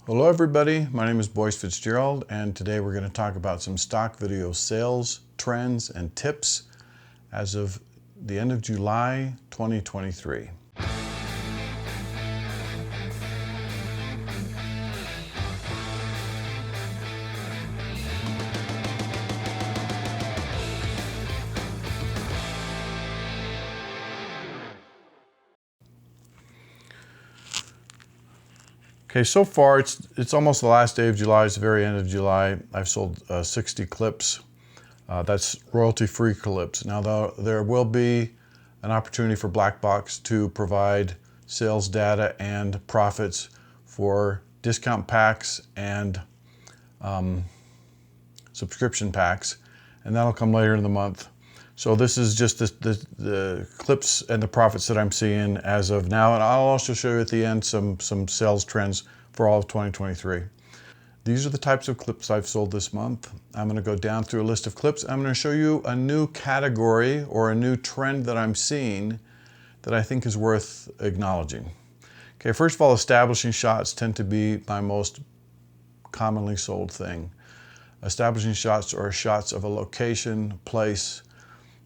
Hello everybody, my name is Boyce Fitzgerald and today we're going to talk about some stock video sales, trends, and tips as of the end of July 2023. Okay, so far it's almost the last day of July, it's the very end of July. I've sold 60 clips. That's royalty-free clips. Now there will be an opportunity for Blackbox to provide sales data and profits for discount packs and subscription packs, and that'll come later in the month. So this is just the clips and the profits that I'm seeing as of now, and I'll also show you at the end some sales trends for all of 2023. These are the types of clips I've sold this month. I'm going to go down through a list of clips. I'm going to show you a new category or a new trend that I'm seeing that I think is worth acknowledging. Okay, first of all, establishing shots tend to be my most commonly sold thing. Establishing shots are shots of a location, place,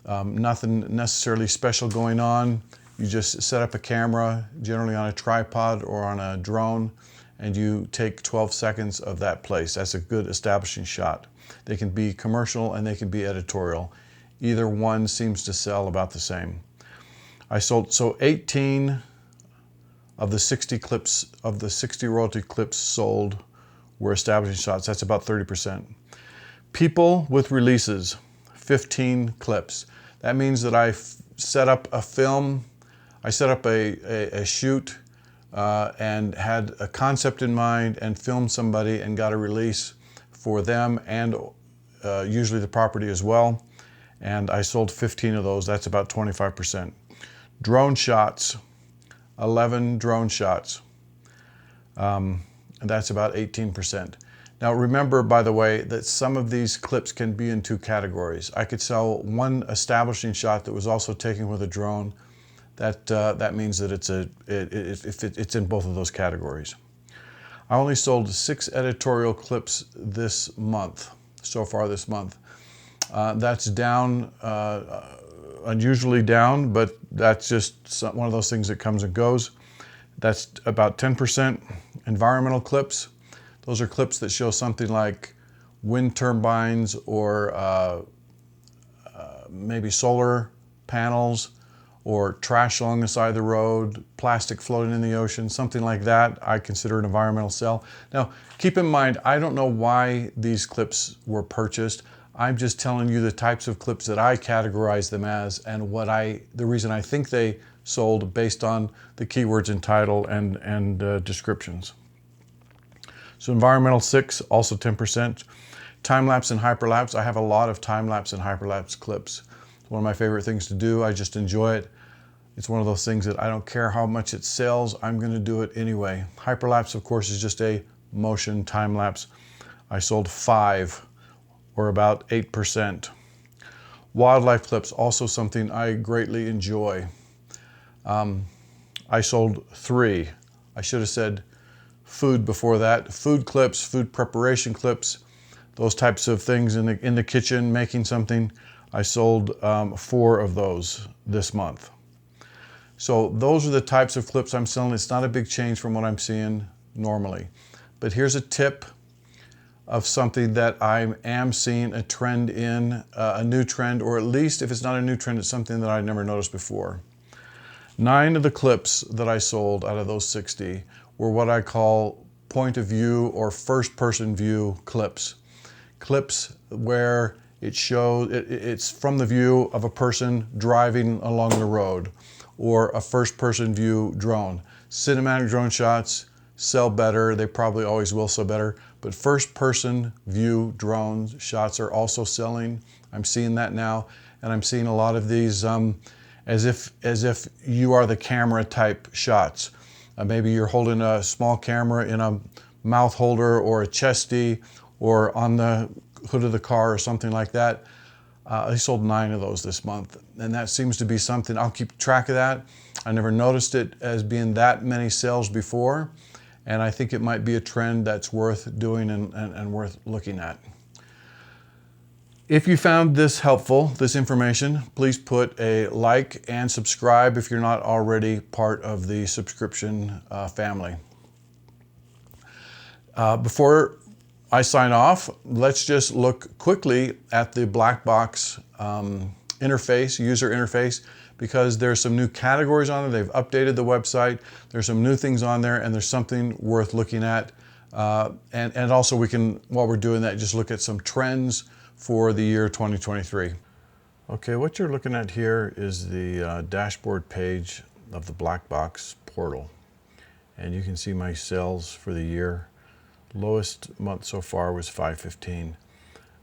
nothing necessarily special going on. You just set up a camera, generally on a tripod or on a drone, and you take 12 seconds of that place. That's a good establishing shot. They can be commercial and they can be editorial. Either one seems to sell about the same. I sold, so 18 of the 60 clips, of the 60 royalty clips sold were establishing shots. That's about 30%. People with releases, 15 clips. That means that I set up a film, I set up a shoot and had a concept in mind and filmed somebody and got a release for them and usually the property as well. And I sold 15 of those. That's about 25%. Drone shots, 11 drone shots. And that's about 18%. Now remember, by the way, that some of these clips can be in two categories. I could sell one establishing shot that was also taken with a drone. That means that it's in both of those categories. I only sold 6 editorial clips this month, so far this month. That's down, unusually down, but that's just one of those things that comes and goes. That's about 10%. Environmental clips. Those are clips that show something like wind turbines or maybe solar panels or trash along the side of the road, plastic floating in the ocean, something like that. I consider an environmental sell. Now, keep in mind, I don't know why these clips were purchased. I'm just telling you the types of clips that I categorize them as and the reason I think they sold based on the keywords in title and descriptions. So environmental 6, also 10%. Time-lapse and hyperlapse. I have a lot of time-lapse and hyperlapse clips. It's one of my favorite things to do. I just enjoy it. It's one of those things that I don't care how much it sells, I'm going to do it anyway. Hyperlapse, of course, is just a motion time-lapse. I sold 5, or about 8%. Wildlife clips, also something I greatly enjoy. I sold 3. I should have said food before that. Food clips, food preparation clips, those types of things in the kitchen, making something. I sold 4 of those this month. So those are the types of clips I'm selling. It's not a big change from what I'm seeing normally. But here's a tip of something that I am seeing a trend in, a new trend, or at least if it's not a new trend, it's something that I never noticed before. 9 of the clips that I sold out of those 60 were what I call point of view or first person view clips. Clips where it's from the view of a person driving along the road, or a first person view drone. Cinematic drone shots sell better, they probably always will sell better, but first person view drone shots are also selling. I'm seeing that now, and I'm seeing a lot of these as if you are the camera type shots. Maybe you're holding a small camera in a mouth holder or a chesty or on the hood of the car or something like that. I sold 9 of those this month, and that seems to be something, I'll keep track of that. I never noticed it as being that many sales before, and I think it might be a trend that's worth doing and worth looking at. If you found this helpful, this information, please put a like and subscribe if you're not already part of the subscription family. Before I sign off, let's just look quickly at the black box interface, user interface, because there's some new categories on there. They've updated the website. There's some new things on there, and there's something worth looking at. And also we can, while we're doing that, just look at some trends for the year 2023. Okay, what you're looking at here is the dashboard page of the black box portal. And you can see my sales for the year. Lowest month so far was 515,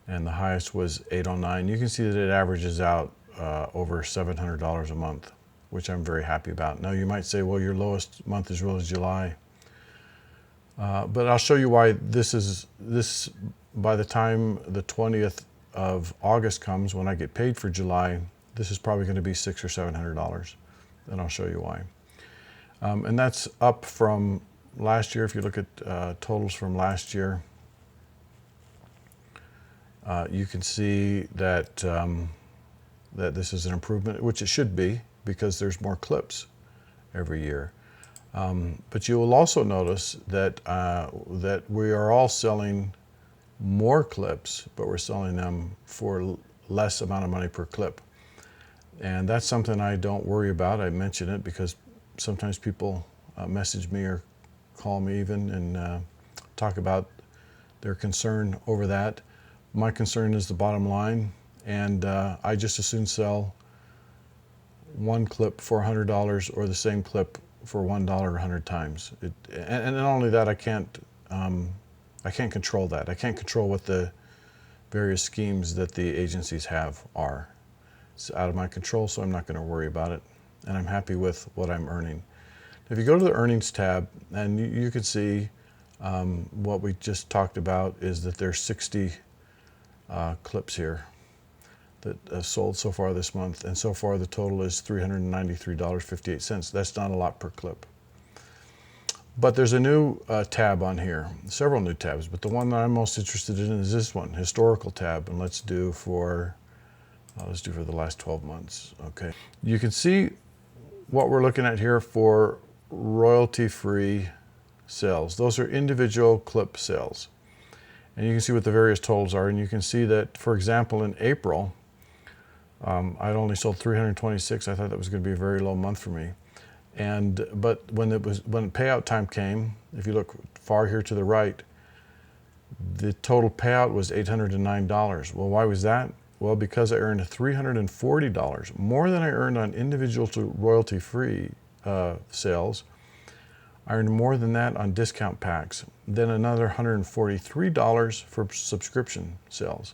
and the highest was 809. You can see that it averages out over $700 a month, which I'm very happy about. Now you might say, well, your lowest month is really July. But I'll show you why this by the time the 20th of August comes, when I get paid for July, this is probably going to be $600 or $700, and I'll show you why. And that's up from last year. If you look at totals from last year, you can see that that this is an improvement, which it should be because there's more clips every year. But you will also notice that that we are all selling more clips, but we're selling them for less amount of money per clip. And that's something I don't worry about. I mention it because sometimes people message me or call me even and talk about their concern over that. My concern is the bottom line, and I just as soon sell one clip for $100 or the same clip for $1 100 times. And not only that, I can't control that. I can't control what the various schemes that the agencies have are. It's out of my control, so I'm not going to worry about it, and I'm happy with what I'm earning. If you go to the earnings tab, and you can see what we just talked about is that there's 60 clips here that have sold so far this month, and so far the total is $393.58. That's not a lot per clip. But there's a new tab on here, several new tabs, but the one that I'm most interested in is this one, historical tab, and let's do for the last 12 months. Okay, you can see what we're looking at here for royalty-free sales. Those are individual clip sales. And you can see what the various totals are, and you can see that, for example, in April, I'd only sold 326. I thought that was going to be a very low month for me. But when payout time came, if you look far here to the right, the total payout was $809. Well, why was that? Well, because I earned $340, more than I earned on individual to royalty-free sales. I earned more than that on discount packs, then another $143 for subscription sales.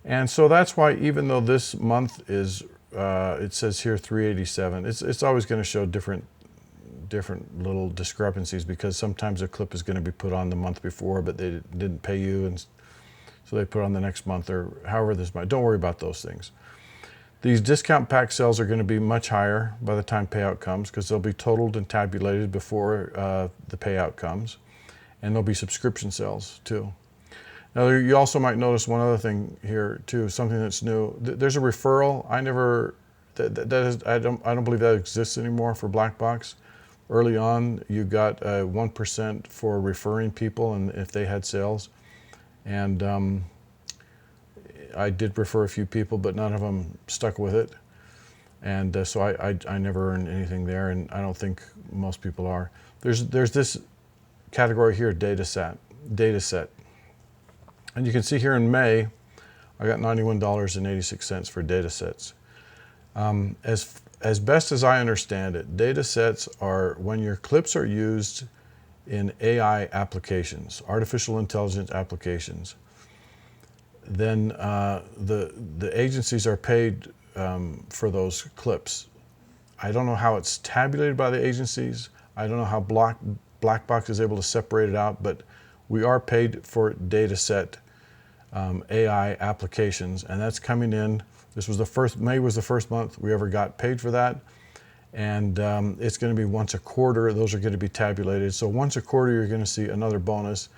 And so that's why, even though this month is, it says here 387, it's always going to show different little discrepancies, because sometimes a clip is going to be put on the month before, but they didn't pay you, and so they put on the next month, or however this might. Don't worry about those things. These discount pack sales are going to be much higher by the time payout comes, because they'll be totaled and tabulated before the payout comes, and there'll be subscription sales too. Now, you also might notice one other thing here too, something that's new. There's a referral. I don't believe that exists anymore for Black Box. Early on, you got 1% for referring people, and if they had sales, and I did refer a few people, but none of them stuck with it, and so I never earned anything there, and I don't think most people are. There's this category here, data set, and you can see here in May, I got $91.86 for data sets. As best as I understand it, data sets are when your clips are used in AI applications, artificial intelligence applications. Then the agencies are paid for those clips. I don't know how it's tabulated by the agencies. I don't know how Black Box is able to separate it out, but we are paid for data set AI applications, and that's coming in. This was May was the first month we ever got paid for that, And it's going to be once a quarter. Those are going to be tabulated. So once a quarter, you're going to see another bonus.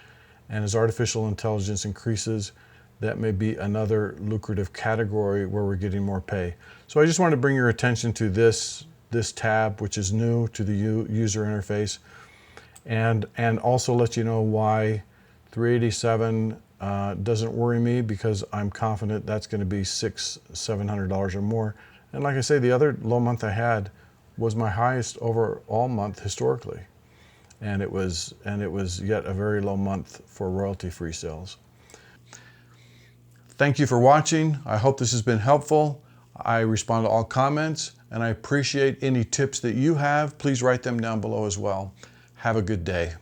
And as artificial intelligence increases, that may be another lucrative category where we're getting more pay. So I just want to bring your attention to this tab, which is new to the user interface, and also let you know why 387 doesn't worry me, because I'm confident that's going to be $600-700 or more. And like I say, the other low month I had was my highest overall month historically, and it was yet a very low month for royalty-free sales. Thank you for watching. I hope this has been helpful. I respond to all comments, and I appreciate any tips that you have. Please write them down below as well. Have a good day.